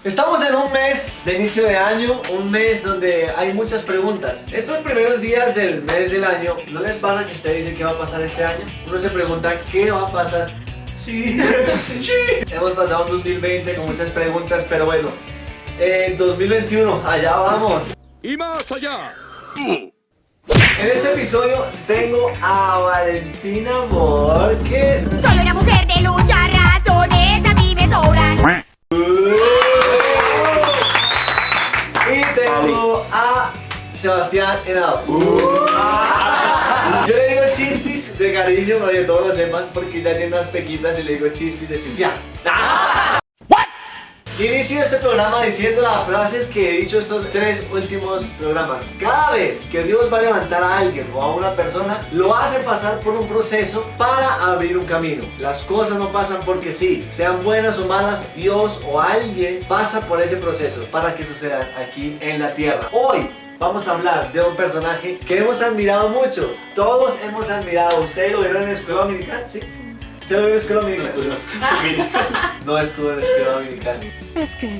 Estamos en un mes de inicio de año, un mes donde hay muchas preguntas. Estos primeros días del mes del año, ¿no les pasa que usted dice qué va a pasar este año? Uno se pregunta qué va a pasar. Sí, sí. Hemos pasado un 2020 con muchas preguntas, pero bueno, 2021, allá vamos. ¡Y más allá! En este episodio tengo a Valentina Márquez. Soy una mujer de lucha, razones a mí me sobran. Y tengo a Sebastián Henao. Yo le digo Chispis de cariño para que todos lo sepan, porque ya tiene unas pequitas y le digo Chispis de Chispián. Inicio este programa diciendo las frases que he dicho estos 3 últimos programas. Cada vez que Dios va a levantar a alguien o a una persona, lo hace pasar por un proceso para abrir un camino. Las cosas no pasan porque sí, sean buenas o malas, Dios o alguien pasa por ese proceso para que sucedan aquí en la tierra. Hoy vamos a hablar de un personaje que hemos admirado mucho. Todos hemos admirado. ¿Ustedes lo vieron en la escuela dominical? ¿Sí? ¿Usted lo vio en la escuela dominical? No estuve en la escuela dominical. No estuvo en la escuela dominical. Es que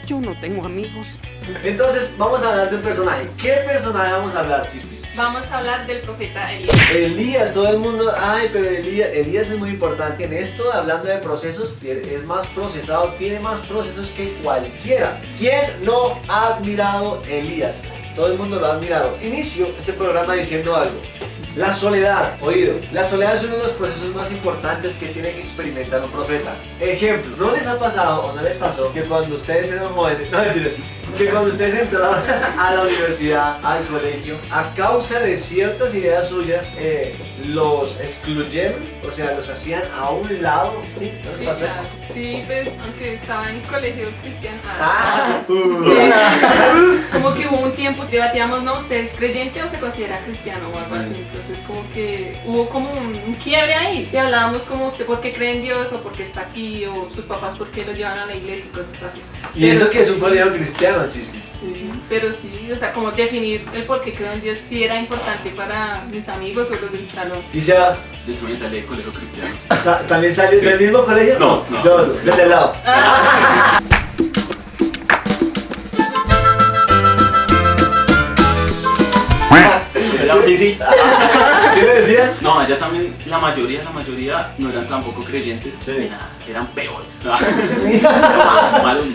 yo no tengo amigos. Entonces vamos a hablar de un personaje. ¿Qué personaje vamos a hablar, Chispis? Vamos a hablar del profeta Elías. Elías, todo el mundo, ay, pero Elías es muy importante. En esto, hablando de procesos, es más procesado, tiene más procesos que cualquiera. ¿Quién no ha admirado a Elías? Todo el mundo lo ha admirado. Inicio este programa diciendo algo. La soledad, oído, la soledad es uno de los procesos más importantes que tiene que experimentar un profeta. Ejemplo, ¿no les ha pasado o no les pasó que cuando ustedes eran jóvenes, no mentiras, que cuando ustedes entraron a la universidad, al colegio, a causa de ciertas ideas suyas, los excluyeron, o sea, los hacían a un lado? ¿Sí? ¿No les Sí, pasó? claro. Sí, pues aunque estaba en colegio cristiano. Como que hubo un tiempo que debatíamos, ¿no? ¿Usted es creyente o se considera cristiano o algo así? Entonces como que hubo como un quiebre ahí. Y hablábamos como usted por qué cree en Dios o por qué está aquí o sus papás por qué lo llevan a la iglesia y cosas así. Y eso que es un colegio cristiano, Chispis. Sí, pero sí, o sea, como definir el por qué creo en Dios sí era importante para mis amigos o los del salón. ¿Y Sebas? Yo también salí del colegio cristiano. ¿También salió Sí. del mismo colegio? No. Desde el lado. Sí. ¿Qué le decían? No, allá también la mayoría no eran tampoco creyentes. Sí. Ni nada, eran peores.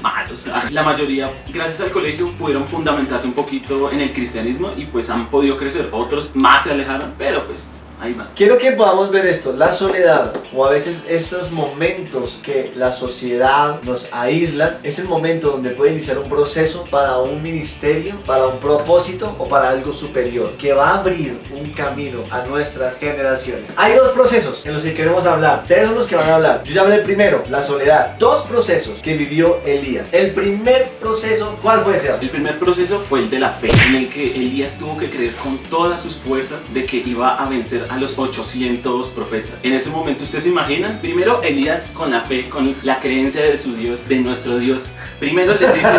Malos. La mayoría, gracias al colegio, pudieron fundamentarse un poquito en el cristianismo y pues han podido crecer. Otros más se alejaron, pero pues ahí va. Quiero que podamos ver esto, la soledad o a veces esos momentos que la sociedad nos aísla, es el momento donde puede iniciar un proceso para un ministerio, para un propósito o para algo superior que va a abrir un camino a nuestras generaciones. Hay 2 procesos en los que queremos hablar, ustedes son los que van a hablar. Yo ya hablé primero, la soledad. 2 procesos que vivió Elías. El primer proceso, ¿cuál fue ese? El primer proceso fue el de la fe, en el que Elías tuvo que creer con todas sus fuerzas de que iba a vencer a los 800 profetas. En ese momento, ¿ustedes se imaginan? Primero Elías con la fe, con la creencia de su Dios, de nuestro Dios. Primero les dice,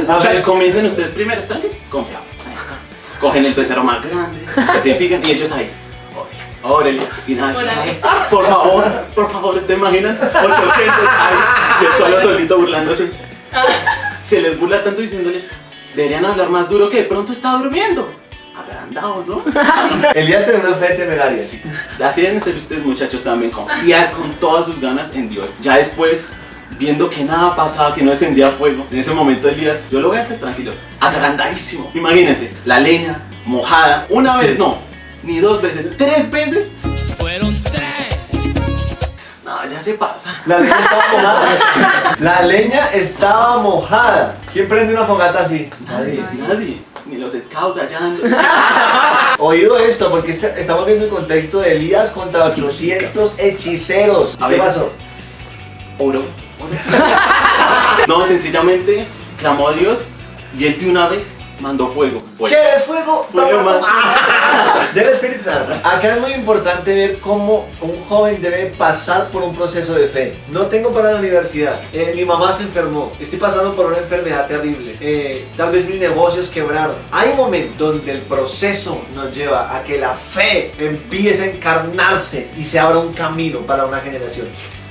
muchachos, comiencen ustedes primero, ¿están bien? Confiados. Cogen el becerro más grande, sacrifican y ellos ahí. Órale, y nada, Órale. por favor, ¿te imaginan? 800 ahí, y él solo solito burlándose. Se les burla tanto diciéndoles, deberían hablar más duro que de pronto está durmiendo. Agrandados, ¿no? Elías tenía una fe temeraria, sí. Así deben ser ustedes, muchachos, también confiar con todas sus ganas en Dios. Ya después, viendo que nada pasaba, que no descendía fuego, en ese momento Elías, yo lo voy a hacer tranquilo, agrandadísimo. Imagínense, la leña mojada, una vez no, ni 2 veces, 3 veces. Fueron 3. No, ya se pasa. La leña estaba mojada. La leña estaba mojada. ¿Quién prende una fogata así? Nadie, ni los scouts allá. Oído esto, porque estamos viendo el contexto de Elías contra 800 hechiceros. A ¿Qué veces- pasó? Oro. No, sencillamente clamó a Dios y él de una vez mandó fuego. ¿Quieres fuego? Fuego, Toma, man. toma. Del Espíritu Santo. Acá es muy importante ver cómo un joven debe pasar por un proceso de fe. No tengo para la universidad. Mi mamá se enfermó. Estoy pasando por una enfermedad terrible. Tal vez mis negocios quebraron. Hay un momento donde el proceso nos lleva a que la fe empiece a encarnarse y se abra un camino para una generación.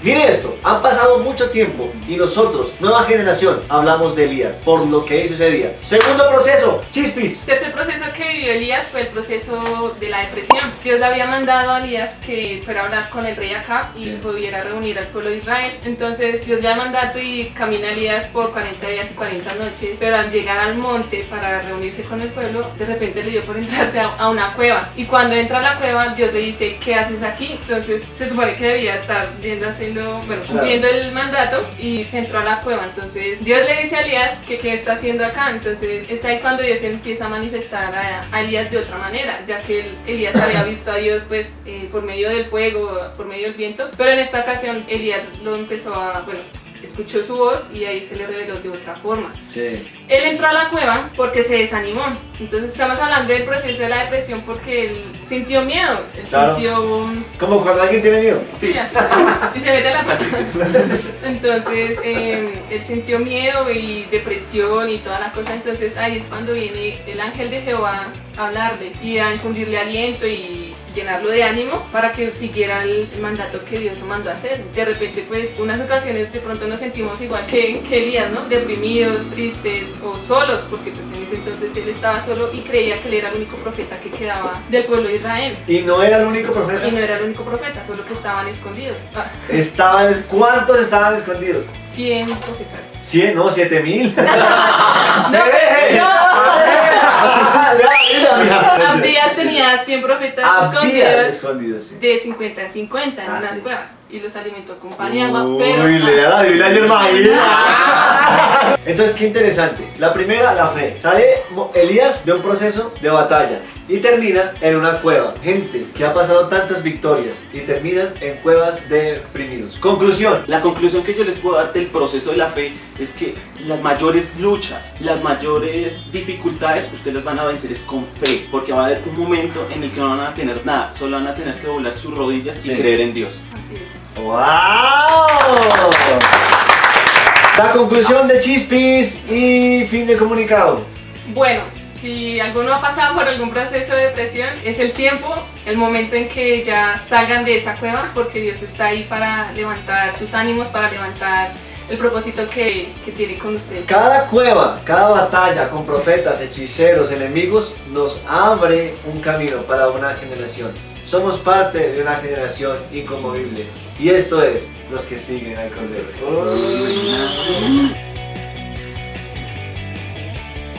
Mire esto, han pasado mucho tiempo y nosotros, nueva generación, hablamos de Elías por lo que hizo ese día. Segundo proceso, Chispis. Tercer proceso que vivió Elías fue el proceso de la depresión. Dios le había mandado a Elías que fuera a hablar con el rey Acab y pudiera reunir al pueblo de Israel. Entonces Dios le da mandato y camina Elías por 40 días y 40 noches, pero al llegar al monte para reunirse con el pueblo, de repente le dio por entrarse a una cueva. Y cuando entra a la cueva, Dios le dice, ¿qué haces aquí? Entonces se supone que debía estar yendo haciendo, bueno, cumpliendo el mandato, y se entró a la cueva. Entonces Dios le dice a Elías que qué está haciendo acá. Entonces es ahí cuando Dios empieza a manifestar a Elías de otra manera, ya que Elías había visto a Dios pues por medio del fuego, por medio del viento, pero en esta ocasión Elías lo empezó a, bueno, escuchó su voz y ahí se le reveló de otra forma. Sí. Él entró a la cueva porque se desanimó. Entonces estamos hablando del proceso de la depresión porque él sintió miedo. Él sintió... Como cuando alguien tiene miedo. Sí, así. Y se mete a la cueva. Entonces él sintió miedo y depresión y toda la cosa. Entonces ahí es cuando viene el ángel de Jehová a hablarle y a infundirle aliento y llenarlo de ánimo para que siguiera el mandato que Dios lo mandó a hacer. De repente pues unas ocasiones de pronto nos sentimos igual que Elías, ¿no? Deprimidos, tristes o solos, porque pues en ese entonces él estaba solo y creía que él era el único profeta que quedaba del pueblo de Israel. Y no era el único profeta. Y no era el único profeta, solo que estaban escondidos. ¿Cuántos estaban escondidos? 100 profetas. 100, no, 7000. Abdías tenía 100 profetas escondidos, sí. de 50 en 50 en unas cuevas y los alimentó con pan y agua. Uy, le da la Biblia a mi hermano. Entonces, qué interesante. La primera, la fe. Sale Elías de un proceso de batalla y termina en una cueva. Gente que ha pasado tantas victorias y terminan en cuevas deprimidos. Conclusión. La conclusión que yo les puedo dar del proceso de la fe es que las mayores luchas, las mayores dificultades, ustedes las van a vencer es con fe, porque va a haber un momento en el que no van a tener nada, solo van a tener que doblar sus rodillas y creer en Dios. Así es. ¡Wow! La conclusión de Chispis y fin del comunicado. Bueno, si alguno ha pasado por algún proceso de depresión, es el tiempo, el momento en que ya salgan de esa cueva, porque Dios está ahí para levantar sus ánimos, para levantar el propósito que tiene con ustedes. Cada cueva, cada batalla con profetas, hechiceros, enemigos, nos abre un camino para una generación. Somos parte de una generación inconmovible. Y esto es los que siguen al Cordero.